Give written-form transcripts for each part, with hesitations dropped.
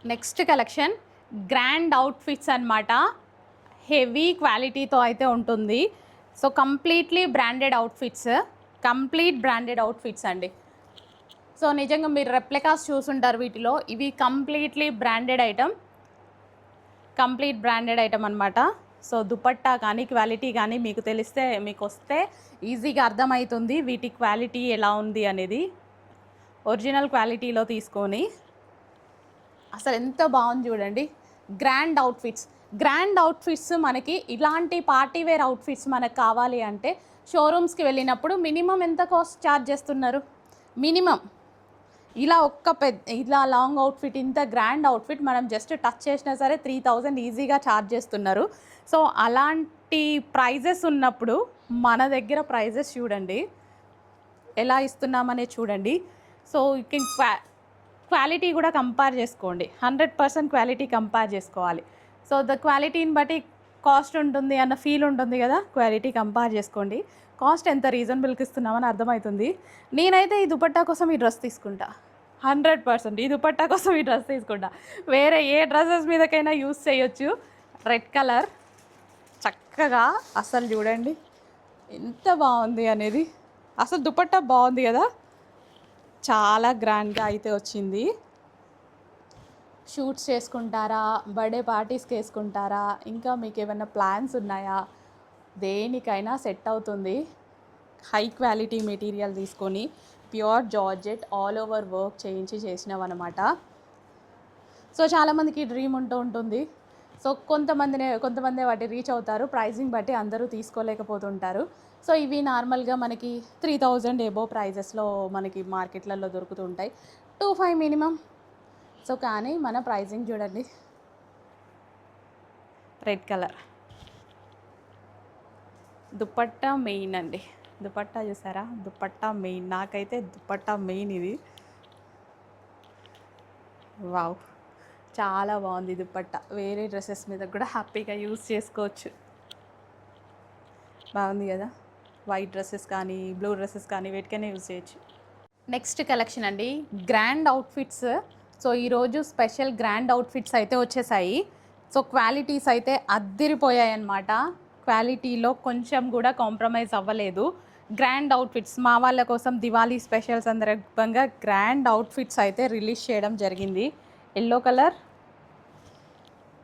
Next collection grand outfits అన్నమాట. Heavy క్వాలిటీతో అయితే ఉంటుంది. సో కంప్లీట్లీ బ్రాండెడ్ అవుట్ఫిట్స్ అండి. సో నిజంగా మీరు రెప్లికాస్ చూసుంటారు వీటిలో. ఇవి కంప్లీట్ బ్రాండెడ్ ఐటమ్ అనమాట. సో దుపట్టా కానీ క్వాలిటీ కానీ మీకు తెలిస్తే మీకు వస్తే ఈజీగా అర్థమవుతుంది వీటి క్వాలిటీ ఎలా ఉంది అనేది. ఒరిజినల్ క్వాలిటీలో తీసుకొని అసలు ఎంత బాగుంది చూడండి. గ్రాండ్ అవుట్ఫిట్స్ మనకి ఇలాంటి పార్టీ వేర్ అవుట్ఫిట్స్ మనకు కావాలి అంటే షోరూమ్స్కి వెళ్ళినప్పుడు మినిమం ఎంత కాస్ట్ ఛార్జ్ చేస్తున్నారు? మినిమం ఇలా లాంగ్ అవుట్ఫిట్, ఇంత గ్రాండ్ అవుట్ఫిట్ మనం జస్ట్ టచ్ చేసినా సరే 3000 ఈజీగా ఛార్జ్ చేస్తున్నారు. సో అలాంటి ప్రైజెస్ ఉన్నప్పుడు మన దగ్గర ప్రైజెస్ చూడండి ఎలా ఇస్తున్నామనే చూడండి. సో క్వాలిటీ కూడా కంపేర్ చేసుకోండి. 100% క్వాలిటీ కంపేర్ చేసుకోవాలి. సో ద క్వాలిటీని బట్టి కాస్ట్ ఉంటుంది అన్న ఫీల్ ఉంటుంది కదా. క్వాలిటీ కంపేర్ చేసుకోండి. కాస్ట్ ఎంత రీజనబుల్కి ఇస్తున్నామని అర్థమవుతుంది. నేనైతే ఈ దుపట్టా కోసం ఈ డ్రెస్ తీసుకుంటా. 100% ఈ దుపట్టా కోసం ఈ డ్రెస్ తీసుకుంటా. వేరే ఏ డ్రెస్సెస్ మీదకైనా యూస్ చేయొచ్చు. రెడ్ కలర్ చక్కగా అసలు చూడండి ఎంత బాగుంది అనేది. అసలు దుపట్టా బాగుంది కదా, చాలా గ్రాండ్గా అయితే వచ్చింది. షూట్స్ చేసుకుంటారా, బర్త్డే పార్టీస్కి వేసుకుంటారా, ఇంకా మీకు ఏమైనా ప్లాన్స్ ఉన్నాయా, దేనికైనా సెట్ అవుతుంది. హై క్వాలిటీ మెటీరియల్ తీసుకొని pure georgette all over work చేసినవన్నమాట. సో చాలామందికి డ్రీమ్ ఉంటుంది. సో కొంతమంది వాటి రీచ్ అవుతారు. ప్రైజింగ్ బట్టి అందరూ తీసుకోలేకపోతుంటారు. సో ఇవి నార్మల్గా మనకి 3000 ఎబో ప్రైజెస్లో మనకి మార్కెట్లలో దొరుకుతూ ఉంటాయి. 2500 మినిమం. సో కానీ మన ప్రైజింగ్ చూడండి. రెడ్ కలర్ దుపట్టా మెయిన్ అండి. దుపట్టా చూసారా? దుపట్టా మెయిన్. నాకైతే దుపట్టా మెయిన్ ఇది. వావ్, చాలా బాగుంది దుపట్టా. వేరే డ్రెస్సెస్ మీద కూడా హ్యాపీగా యూజ్ చేసుకోవచ్చు. బాగుంది కదా. వైట్ డ్రెస్సెస్ కానీ బ్లూ డ్రెస్సెస్ కానీ వేటికైనా యూజ్ చేయొచ్చు. నెక్స్ట్ కలెక్షన్ అండి, గ్రాండ్ అవుట్ఫిట్స్. సో ఈరోజు స్పెషల్ గ్రాండ్ అవుట్ఫిట్స్ అయితే వచ్చేసాయి. సో క్వాలిటీస్ అయితే అద్దిరిపోయాయి అన్నమాట. క్వాలిటీలో కొంచెం కూడా కాంప్రమైజ్ అవ్వలేదు. గ్రాండ్ అవుట్ఫిట్స్ మా వాళ్ళ కోసం దివాళీ స్పెషల్ సందర్భంగా గ్రాండ్ అవుట్ఫిట్స్ అయితే రిలీజ్ చేయడం జరిగింది. Yellow colour.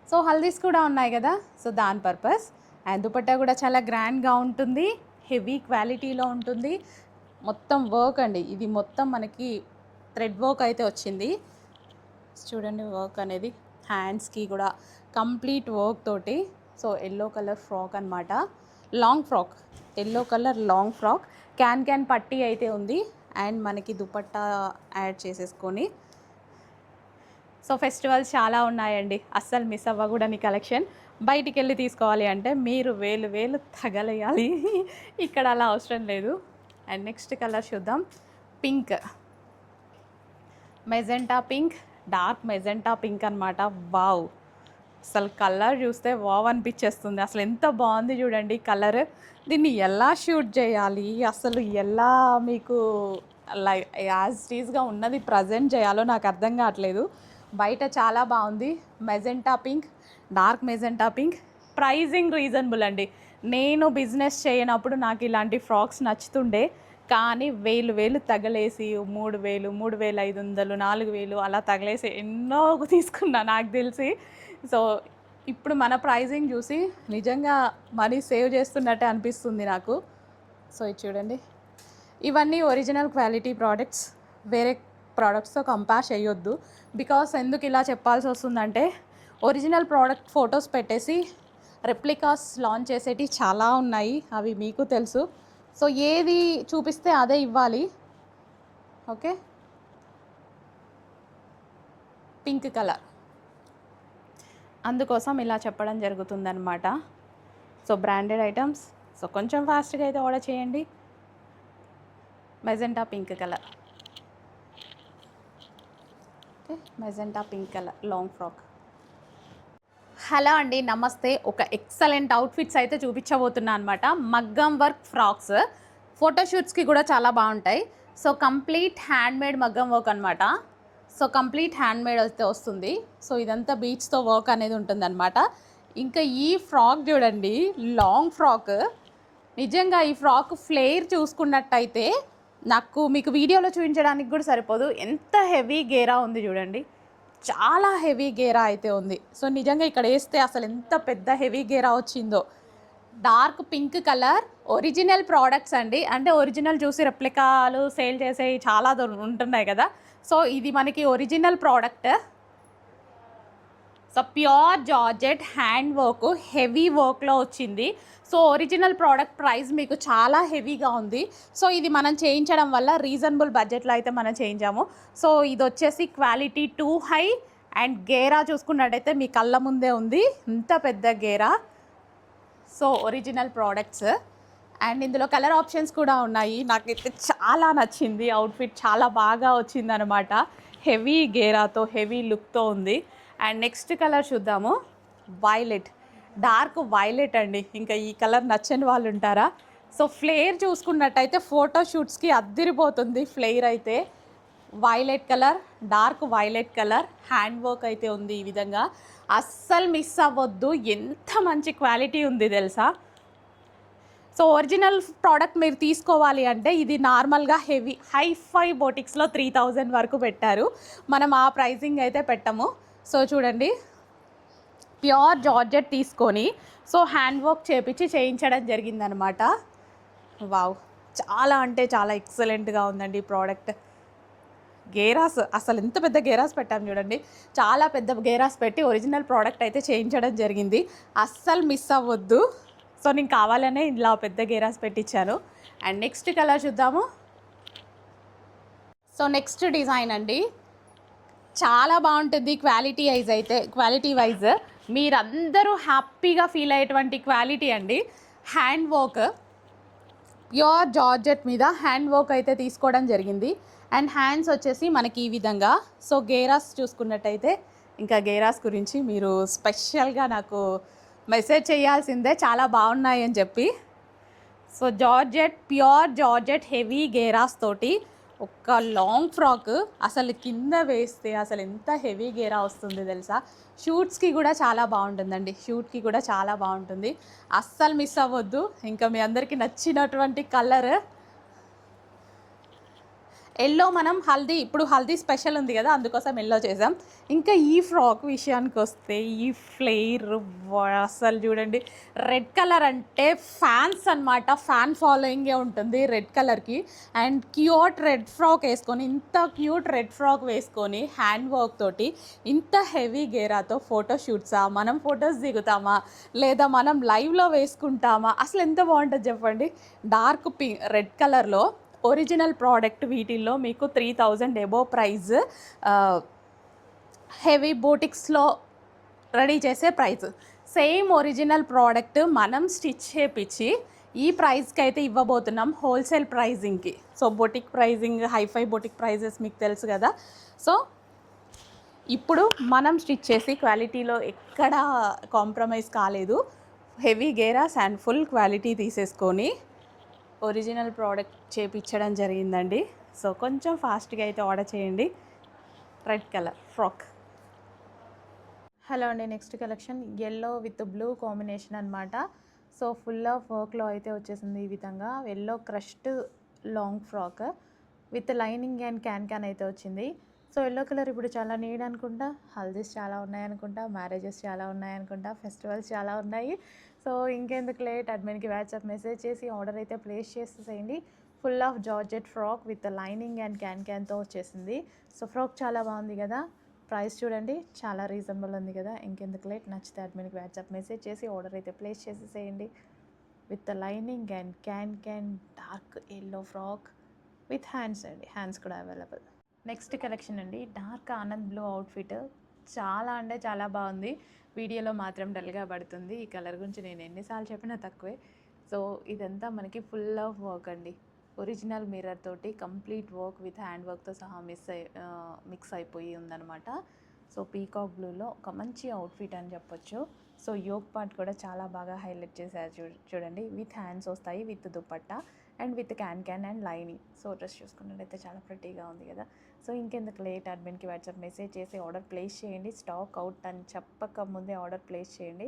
సో హల్దీస్ కూడా ఉన్నాయి కదా, సో దాని పర్పస్. అండ్ దుపట్టా కూడా చాలా గ్రాండ్గా ఉంటుంది. హెవీ క్వాలిటీలో ఉంటుంది. మొత్తం వర్క్ అండి. ఇది మొత్తం మనకి థ్రెడ్ వర్క్ అయితే వచ్చింది. చూడండి వర్క్ అనేది. హ్యాండ్స్కి కూడా కంప్లీట్ వర్క్ తోటి. సో ఎల్లో కలర్ ఫ్రాక్ అనమాట. Long frock, yellow colour long frock. Can పట్టీ అయితే ఉంది. అండ్ మనకి దుపట్టా యాడ్ చేసేసుకొని. సో ఫెస్టివల్స్ చాలా ఉన్నాయండి, అస్సలు మిస్ అవ్వకూడని కలెక్షన్. బయటికి వెళ్ళి తీసుకోవాలి అంటే మీరు వేలు తగలేయాలి. ఇక్కడ అలా అవసరం లేదు. అండ్ నెక్స్ట్ కలర్ చూద్దాం. Pink, magenta pink, dark magenta pink అనమాట. వావ్, అసలు కలర్ చూస్తే వావ్ అనిపించేస్తుంది. అసలు ఎంత బాగుంది చూడండి కలర్. దీన్ని ఎలా షూట్ చేయాలి, అసలు ఎలా మీకు యాజ్ టీజ్గా ఉన్నది ప్రజెంట్ చేయాలో నాకు అర్థం కావట్లేదు. బయట చాలా బాగుంది. Magenta pink, dark magenta pink. Pricing reasonable అండి. నేను బిజినెస్ చేయనప్పుడు నాకు ఇలాంటి ఫ్రాక్స్ నచ్చుతుండే, కానీ వేలు తగలేసి 3000, 3500, 4000 అలా తగలేసి ఎన్నో తీసుకున్నా నాకు తెలిసి. సో ఇప్పుడు మన ప్రైజింగ్ చూసి నిజంగా మనీ సేవ్ చేస్తున్నట్టే అనిపిస్తుంది నాకు. సో ఇది చూడండి. ఇవన్నీ ఒరిజినల్ క్వాలిటీ ప్రోడక్ట్స్. వేరే ప్రోడక్ట్స్తో కంపేర్ చేయొద్దు. బికాస్ ఎందుకు ఇలా చెప్పాల్సి వస్తుందంటే, ఒరిజినల్ ప్రోడక్ట్ ఫొటోస్ పెట్టేసి రెప్లికాస్ లాంచ్ చేసేటివి చాలా ఉన్నాయి, అవి మీకు తెలుసు. సో ఏది చూపిస్తే అదే ఇవ్వాలి. ఓకే, పింక్ కలర్, అందుకోసం ఇలా చెప్పడం జరుగుతుందన్నమాట. So branded items. సో కొంచెం ఫాస్ట్గా అయితే ఆర్డర్ చేయండి. Magenta pink colour. Okay, magenta pink colour long frock. Hello అండి, నమస్తే. ఒక ఎక్సలెంట్ అవుట్ఫిట్స్ అయితే చూపించబోతున్నా అనమాట. మగ్గం వర్క్ ఫ్రాక్స్ ఫోటోషూట్స్కి కూడా చాలా బాగుంటాయి. సో కంప్లీట్ హ్యాండ్మేడ్ మగ్గం వర్క్ అనమాట. సో కంప్లీట్ హ్యాండ్ మేడ్ అయితే వస్తుంది. సో ఇదంతా బీచ్తో వర్క్ అనేది ఉంటుందన్నమాట. ఇంకా ఈ ఫ్రాక్ చూడండి, లాంగ్ ఫ్రాక్. నిజంగా ఈ ఫ్రాక్ ఫ్లేర్ చూసుకున్నట్టయితే నాకు మీకు వీడియోలో చూపించడానికి కూడా సరిపోదు, ఎంత హెవీ గేరా ఉంది చూడండి, చాలా హెవీ గేరా అయితే ఉంది. సో నిజంగా ఇక్కడ వేస్తే అసలు ఎంత పెద్ద హెవీ గేరా వచ్చిందో. Dark pink colour, original products అండి. అంటే ఒరిజినల్ చూసి రెప్లికాలు సేల్ చేసేవి చాలా ఉంటున్నాయి కదా, సో ఇది మనకి original product. So pure georgette hand work, heavy వర్క్లో వచ్చింది. సో ఒరిజినల్ ప్రోడక్ట్ ప్రైస్ మీకు చాలా హెవీగా ఉంది. సో ఇది మనం చేయించడం వల్ల రీజనబుల్ బడ్జెట్లో అయితే మనం చేయించాము. సో ఇది వచ్చేసి క్వాలిటీ టూ హై. అండ్ గేరా చూసుకున్నట్టయితే మీ కళ్ళ ముందే ఉంది, ఇంత పెద్ద గేరా. So original products. అండ్ ఇందులో కలర్ ఆప్షన్స్ కూడా ఉన్నాయి. నాకైతే చాలా నచ్చింది, అవుట్ఫిట్ చాలా బాగా వచ్చిందనమాట. హెవీ గేరాతో, హెవీ లుక్తో ఉంది. అండ్ నెక్స్ట్ కలర్ చూద్దాము, వైలెట్, డార్క్ వైలెట్ అండి. ఇంకా ఈ కలర్ నచ్చని వాళ్ళు ఉంటారా? సో ఫ్లేర్ చూసుకున్నట్టయితే ఫోటోషూట్స్కి అద్దిరిపోతుంది ఫ్లేర్ అయితే. Violet colour, dark violet colour, hand work అయితే ఉంది ఈ విధంగా. అస్సలు మిస్ అవ్వద్దు, ఎంత మంచి క్వాలిటీ ఉంది తెలుసా. సో ఒరిజినల్ ప్రోడక్ట్ మీరు తీసుకోవాలి అంటే ఇది నార్మల్గా హెవీ హైఫై బోటిక్స్లో 3000 వరకు పెట్టారు. మనం ఆ ప్రైజింగ్ అయితే పెట్టము. సో చూడండి, ప్యూర్ జార్జెట్ తీసుకొని సో హ్యాండ్ వర్క్ చేయించడం జరిగిందనమాట. వావ్, చాలా అంటే చాలా ఎక్సలెంట్గా ఉందండి ప్రోడక్ట్. గేరాస్, అసలు ఎంత పెద్ద గేరాస్ పెట్టాం చూడండి, చాలా పెద్ద గేరాస్ పెట్టి ఒరిజినల్ ప్రోడక్ట్ అయితే చేయించడం జరిగింది. అస్సలు మిస్ అవ్వద్దు. సో నేను కావాలనే ఇలా పెద్ద గేరాస్ పెట్టించాను. అండ్ నెక్స్ట్ కలర్ చూద్దాము. సో నెక్స్ట్ డిజైన్ అండి, చాలా బాగుంటుంది క్వాలిటీ వైజ్ మీరందరూ హ్యాపీగా ఫీల్ అయ్యేటువంటి క్వాలిటీ అండి. హ్యాండ్ వర్క్, ప్యూర్ జార్జెట్ మీద హ్యాండ్ వర్క్ అయితే తీసుకోవడం జరిగింది. అండ్ హ్యాండ్స్ వచ్చేసి మనకి ఈ విధంగా. సో గేరాస్ చూసుకున్నట్టయితే, ఇంకా గేరాస్ గురించి మీరు స్పెషల్గా నాకు మెసేజ్ చేయాల్సిందే, చాలా బాగున్నాయి అని చెప్పి. So georgette, pure georgette heavy gears తోటి ఒక లాంగ్ ఫ్రాక్, అసలు కింద వేస్తే అసలు ఎంత హెవీ గేరా వస్తుంది తెలుసా. షూట్స్కి కూడా చాలా బాగుంటుందండి, షూట్కి కూడా చాలా బాగుంటుంది. అస్సలు మిస్ అవ్వద్దు. ఇంకా మీ అందరికీ నచ్చినటువంటి కలర్ ఎల్లో. మనం ఇప్పుడు హల్దీ స్పెషల్ ఉంది కదా, అందుకోసం ఎల్లో చేసాం. ఇంకా ఈ ఫ్రాక్ విషయానికి వస్తే, ఈ ఫ్లేర్ అసలు చూడండి, రెడ్ కలర్ అంటే ఫ్యాన్స్ అనమాట, ఫ్యాన్ ఫాలోయింగే ఉంటుంది రెడ్ కలర్కి. అండ్ క్యూట్ రెడ్ ఫ్రాక్ వేసుకొని, ఇంత క్యూట్ రెడ్ ఫ్రాక్ వేసుకొని హ్యాండ్ వర్క్ తోటి ఇంత హెవీ గేరాతో ఫోటోషూట్సా, మనం ఫొటోస్ దిగుతామా లేదా మనం లైవ్లో వేసుకుంటామా, అసలు ఎంత బాగుంటుంది చెప్పండి. డార్క్ రెడ్ కలర్లో ఒరిజినల్ ప్రోడక్ట్, వీటిల్లో మీకు 3000 ఎబో ప్రైజ్. హెవీ బోటిక్స్లో రెడీ చేసే ప్రైస్. సేమ్ ఒరిజినల్ ప్రోడక్ట్ మనం స్టిచ్ చేపించి ఈ ప్రైస్కి అయితే ఇవ్వబోతున్నాం, హోల్సేల్ ప్రైజింగ్కి. So boutique pricing, hi-fi boutique prices మీకు తెలుసు కదా. సో ఇప్పుడు మనం స్టిచ్ చేసి క్వాలిటీలో ఎక్కడ కాంప్రమైజ్ కాలేదు. Heavy gears and full quality తీసేసుకొని ఒరిజినల్ ప్రోడక్ట్ చేపించడం జరిగిందండి. సో కొంచెం ఫాస్ట్గా అయితే ఆర్డర్ చేయండి. Red colour frock. హలో అండి, next collection yellow with blue combination అనమాట. సో ఫుల్ ఆఫ్ వర్క్లో అయితే వచ్చేసింది ఈ విధంగా. Yellow crushed long frock with lining and can అయితే వచ్చింది. సో ఎల్లో కలర్ ఇప్పుడు చాలా నీడ్ అనుకుంటా, హల్దీస్ చాలా ఉన్నాయనుకుంటా, మ్యారేజెస్ చాలా ఉన్నాయనుకుంటా, ఫెస్టివల్స్ చాలా ఉన్నాయి. సో ఇంకెందుకు లేట్, అడ్మిన్కి వాట్సాప్ మెసేజ్ చేసి ఆర్డర్ అయితే ప్లేస్ చేసేసేయండి. Full of georgette frock with lining and క్యాన్తో వచ్చేసింది. సో ఫ్రాక్ చాలా బాగుంది కదా, ప్రైస్ చూడండి చాలా రీజనబుల్ ఉంది కదా. ఇంకెందుకు లేట్, నచ్చితే అడ్మిన్కి వాట్సాప్ మెసేజ్ చేసి ఆర్డర్ అయితే ప్లేస్ చేసేసేయండి. With lining and can dark yellow frock with hands అండి, హ్యాండ్స్ కూడా అవైలబుల్. నెక్స్ట్ కలెక్షన్ అండి, డార్క్ ఆనంద్ బ్లూ అవుట్ఫిట్. చాలా అంటే చాలా బాగుంది, వీడియోలో మాత్రం డల్గా పడుతుంది. ఈ కలర్ గురించి నేను ఎన్నిసార్లు చెప్పినా తక్కువే. సో ఇదంతా మనకి ఫుల్ ఆఫ్ వర్క్ అండి, ఒరిజినల్ మిర్రర్ తోటి కంప్లీట్ వర్క్ విత్ హ్యాండ్ వర్క్తో సహా మిక్స్ అయిపోయి ఉందన్నమాట. సో పీకాక్ బ్లూలో ఒక మంచి అవుట్ఫిట్ అని చెప్పొచ్చు. సో యోక్ పార్ట్ కూడా చాలా బాగా హైలైట్ చేశారు చూడండి. విత్ హ్యాండ్స్ వస్తాయి, with dupatta and with can and lining. So dress చూసుకున్నట్టయితే చాలా ప్రెట్టీగా ఉంది కదా. సో ఇంకెందుకు లేట్, అడ్మిన్కి వాట్సాప్ మెసేజ్ చేసి ఆర్డర్ ప్లేస్ చేయండి. స్టాక్ అవుట్ అని చెప్పక ముందే ఆర్డర్ ప్లేస్ చేయండి.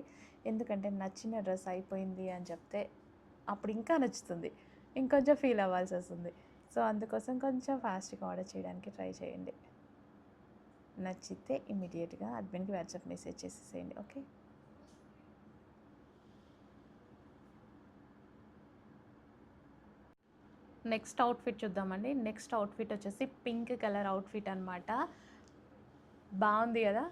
ఎందుకంటే నచ్చిన డ్రెస్ అయిపోయింది అని చెప్తే అప్పుడు ఇంకా నచ్చుతుంది, ఇంకొంచెం ఫీల్ అవ్వాల్సి వస్తుంది. సో అందుకోసం కొంచెం ఫాస్ట్గా ఆర్డర్ చేయడానికి ట్రై చేయండి. నచ్చితే ఇమీడియట్గా అడ్మిన్కి వాట్సాప్ మెసేజ్ చేసేసేయండి. ఓకే. నెక్స్ట్ అవుట్ఫిట్ చూద్దామండి. నెక్స్ట్ అవుట్ఫిట్ వచ్చేసి పింక్ కలర్ అవుట్ఫిట్ అనమాట. బాగుంది కదా,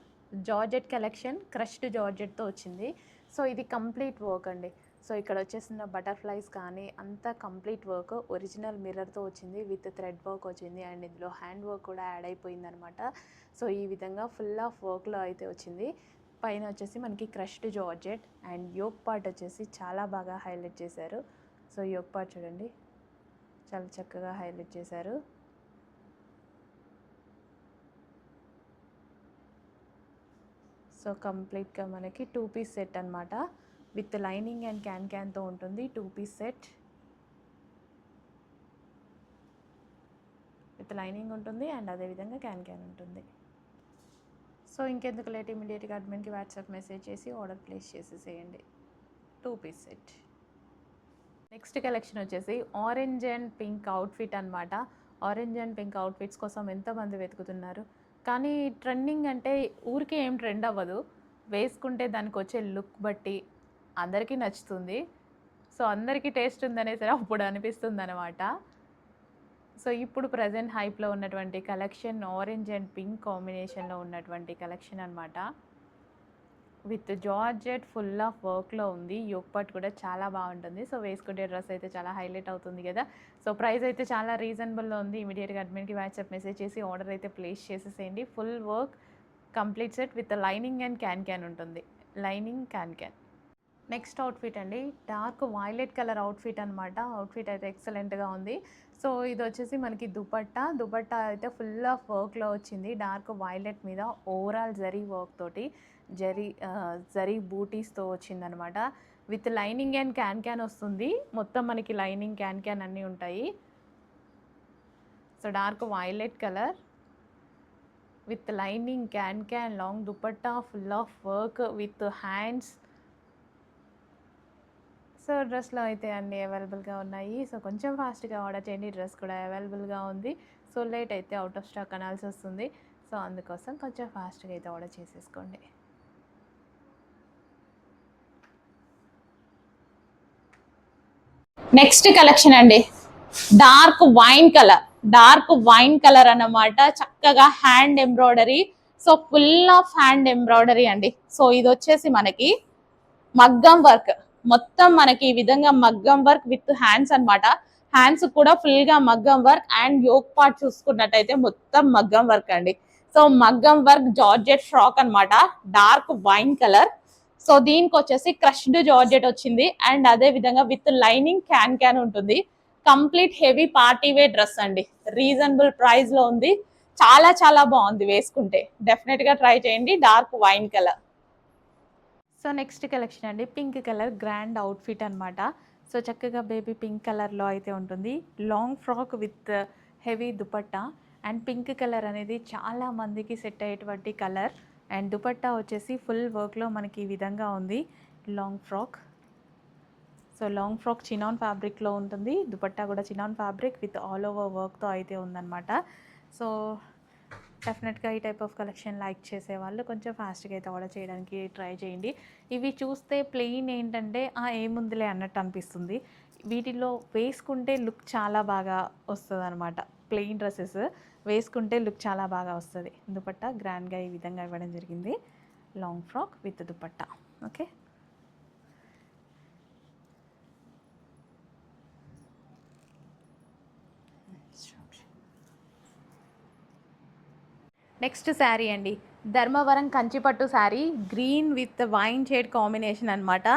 జార్జెట్ కలెక్షన్, క్రష్డ్ జార్జెట్తో వచ్చింది. సో ఇది కంప్లీట్ వర్క్ అండి. సో ఇక్కడ వచ్చేసిన బటర్ఫ్లైస్ కానీ అంతా కంప్లీట్ వర్క్, ఒరిజినల్ మిర్రర్తో వచ్చింది, విత్ థ్రెడ్ వర్క్ వచ్చింది, అండ్ ఇందులో హ్యాండ్ వర్క్ కూడా యాడ్ అయిపోయింది అనమాట. సో ఈ విధంగా ఫుల్ ఆఫ్ వర్క్లో అయితే వచ్చింది. పైన వచ్చేసి మనకి crushed georgette, and yoke part వచ్చేసి చాలా బాగా హైలైట్ చేశారు. సో యోక్ పార్ట్ చూడండి, చాలా చక్కగా హైలైట్ చేశారు. సో కంప్లీట్గా మనకి 2 పీస్ సెట్ అనమాట, విత్ లైనింగ్ అండ్ క్యాన్తో ఉంటుంది. 2 పీస్ సెట్ విత్ లైనింగ్ ఉంటుంది, అండ్ అదేవిధంగా క్యాన్ ఉంటుంది. సో ఇంకెందుకు లేట్, ఇమీడియట్గా అడ్మిన్కి వాట్సాప్ మెసేజ్ చేసి ఆర్డర్ ప్లేస్ చేసేసేయండి. 2 పీస్ సెట్. నెక్స్ట్ కలెక్షన్ వచ్చేసి ఆరెంజ్ అండ్ పింక్ అవుట్ఫిట్ అనమాట. ఆరెంజ్ అండ్ పింక్ అవుట్ఫిట్స్ కోసం ఎంతమంది వెతుకుతున్నారు, కానీ ట్రెండింగ్ అంటే ఊరికే ఏం ట్రెండ్ అవ్వదు, వేసుకుంటే దానికి వచ్చే లుక్ బట్టి అందరికీ నచ్చుతుంది. సో అందరికీ టేస్ట్ ఉందనేసరి అప్పుడు అనిపిస్తుంది అనమాట. సో ఇప్పుడు ప్రజెంట్ హైప్లో ఉన్నటువంటి కలెక్షన్ ఆరెంజ్ అండ్ పింక్ కాంబినేషన్లో ఉన్నటువంటి కలెక్షన్ అనమాట. విత్ జార్జెట్ ఫుల్ ఆఫ్ వర్క్లో ఉంది. యోక్ పార్ట్ కూడా చాలా బాగుంటుంది. సో వేసుకుంటే డ్రెస్ అయితే చాలా హైలైట్ అవుతుంది కదా. సో ప్రైస్ అయితే చాలా రీజనబుల్లో ఉంది. ఇమీడియట్గా అడ్మిన్కి వాట్సాప్ మెసేజ్ చేసి ఆర్డర్ అయితే ప్లేస్ చేసేసేయండి. Full work complete set with lining and can ఉంటుంది, లైనింగ్ క్యాన్. నెక్స్ట్ అవుట్ఫిట్ అండి, డార్క్ వైలెట్ కలర్ అవుట్ఫిట్ అనమాట. అవుట్ఫిట్ అయితే ఎక్సలెంట్గా ఉంది. సో ఇది వచ్చేసి మనకి దుపట్టా అయితే ఫుల్ ఆఫ్ వర్క్లో వచ్చింది. డార్క్ వైలెట్ మీద ఓవరాల్ జరీ వర్క్ తోటి జరీ బూటీస్తో వచ్చిందనమాట. విత్ లైనింగ్ అండ్ క్యాన్ వస్తుంది. మొత్తం మనకి లైనింగ్ క్యాన్ అన్నీ ఉంటాయి. So dark violet colour with lining can long dupatta full of work with hands. So డ్రెస్లో అయితే అన్నీ అవైలబుల్గా ఉన్నాయి. సో కొంచెం ఫాస్ట్గా ఆర్డర్ చేయండి, డ్రెస్ కూడా అవైలబుల్గా ఉంది. సో లేట్ అయితే అవుట్ ఆఫ్ స్టాక్ అనాల్సి వస్తుంది. సో అందుకోసం కొంచెం ఫాస్ట్గా అయితే ఆర్డర్ చేసేసుకోండి. నెక్స్ట్ కలెక్షన్ అండి, డార్క్ వైన్ కలర్ అన్నమాట. చక్కగా hand embroidery, so full of hand embroidery అండి. సో ఇది వచ్చేసి మనకి మగ్గం వర్క్, మొత్తం మనకి ఈ విధంగా మగ్గం వర్క్ విత్ హ్యాండ్స్ అనమాట. హ్యాండ్స్ కూడా ఫుల్ గా మగ్గం వర్క్, అండ్ యోక్ పార్ట్ చూసుకున్నట్టయితే మొత్తం మగ్గం వర్క్ అండి. సో మగ్గం వర్క్ జార్జెట్ ఫ్రాక్ అనమాట, డార్క్ వైన్ కలర్. సో దీనికి వచ్చేసి క్రష్డ్ జార్జెట్ వచ్చింది, అండ్ అదే విధంగా విత్ లైనింగ్ క్యాన్ ఉంటుంది. Complete heavy party wear dress అండి, రీజనబుల్ ప్రైస్ లో ఉంది. చాలా చాలా బాగుంది, వేసుకుంటే డెఫినెట్ గా ట్రై చేయండి. Dark wine colour. So next collection అండి, పింక్ కలర్ గ్రాండ్ అవుట్ఫిట్ అనమాట. సో చక్కగా బేబీ పింక్ కలర్లో అయితే ఉంటుంది. Long frock with heavy dupatta, and pink colour అనేది చాలా మందికి సెట్ అయ్యేటువంటి కలర్. అండ్ దుపట్టా వచ్చేసి ఫుల్ వర్క్లో మనకి ఈ విధంగా ఉంది. Long frock, so long frock chinon ఫ్యాబ్రిక్లో ఉంటుంది. దుపట్టా కూడా chinon fabric with all over వర్క్తో అయితే ఉందన్నమాట. సో డెఫినెట్గా ఈ టైప్ ఆఫ్ కలెక్షన్ లైక్ చేసే వాళ్ళు కొంచెం ఫాస్ట్గా అయితే ఆర్డర్ చేయడానికి ట్రై చేయండి. ఇవి చూస్తే ప్లెయిన్ ఏంటంటే ఏముందిలే అన్నట్టు అనిపిస్తుంది. వీటిలో వేసుకుంటే లుక్ చాలా బాగా వస్తుంది అనమాట. ప్లెయిన్ డ్రెస్సెస్ వేసుకుంటే లుక్ చాలా బాగా వస్తుంది. దుపట్టా గ్రాండ్గా ఈ విధంగా ఇవ్వడం జరిగింది. Long frock with dupatta. Okay. Next sari అండి, ధర్మవరం కంచిపట్టు sari, green with wine shade combination అనమాట.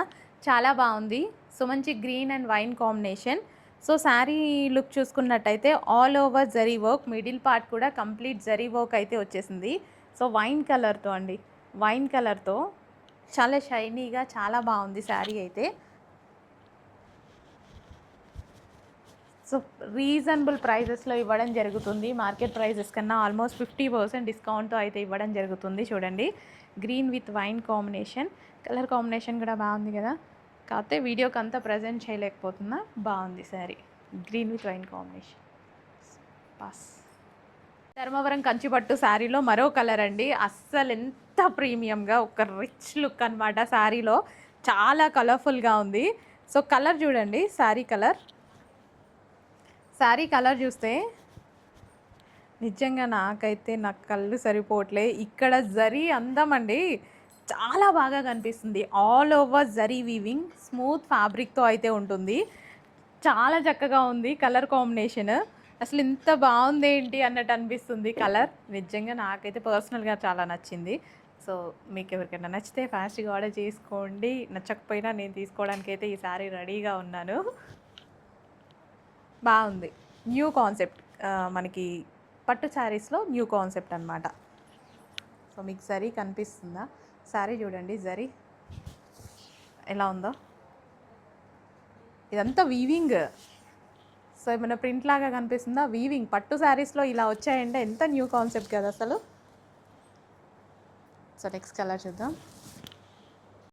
చాలా బాగుంది. సో మంచి green and wine combination. So sari look చూసుకున్నట్టయితే all over zari work, middle part కూడా కంప్లీట్ జరీ వర్క్ అయితే వచ్చేసింది. సో వైన్ కలర్తో అండి, వైన్ కలర్తో చాలా షైనీగా చాలా బాగుంది శారీ అయితే. సో రీజనబుల్ ప్రైజెస్లో ఇవ్వడం జరుగుతుంది. మార్కెట్ ప్రైజెస్ కన్నా ఆల్మోస్ట్ 50% డిస్కౌంట్తో అయితే ఇవ్వడం జరుగుతుంది. చూడండి, green with wine combination, colour combination కూడా బాగుంది కదా. కాకపోతే వీడియోకి అంతా ప్రజెంట్ చేయలేకపోతున్నా, బాగుంది sari. Green with wine combination పాస్. ధర్మవరం కంచిపట్టు శారీలో మరో కలర్ అండి. అస్సలు ఎంత ప్రీమియంగా ఒక రిచ్ లుక్ అనమాట. శారీలో చాలా కలర్ఫుల్గా ఉంది. సో కలర్ చూడండి, శారీ కలర్ చూస్తే నిజంగా నాకైతే నా కళ్ళు సరిపోవట్లే. ఇక్కడ జరీ అందం అండి చాలా బాగా కనిపిస్తుంది. All over zari weaving, smooth ఫ్యాబ్రిక్తో అయితే ఉంటుంది. చాలా చక్కగా ఉంది కలర్ కాంబినేషన్. అసలు ఇంత బాగుంది ఏంటి అన్నట్టు అనిపిస్తుంది కలర్. నిజంగా నాకైతే పర్సనల్గా చాలా నచ్చింది. సో మీకు ఎవరికైనా నచ్చితే ఫాస్ట్గా ఆర్డర్ చేసుకోండి. నచ్చకపోయినా నేను తీసుకోవడానికి అయితే ఈ సారీ రెడీగా ఉన్నాను. బాగుంది, న్యూ కాన్సెప్ట్. మనకి పట్టు శారీస్లో న్యూ కాన్సెప్ట్ అనమాట. సో మీకు జరీ కనిపిస్తుందా? శారీ చూడండి, జరీ ఎలా ఉందో. ఇదంతా వీవింగ్. సో ఏమైనా ప్రింట్ లాగా కనిపిస్తుందా? వీవింగ్. పట్టు శారీస్లో ఇలా వచ్చాయంటే ఎంత న్యూ కాన్సెప్ట్ కదా అసలు. సో నెక్స్ట్ కలర్ చూద్దాం.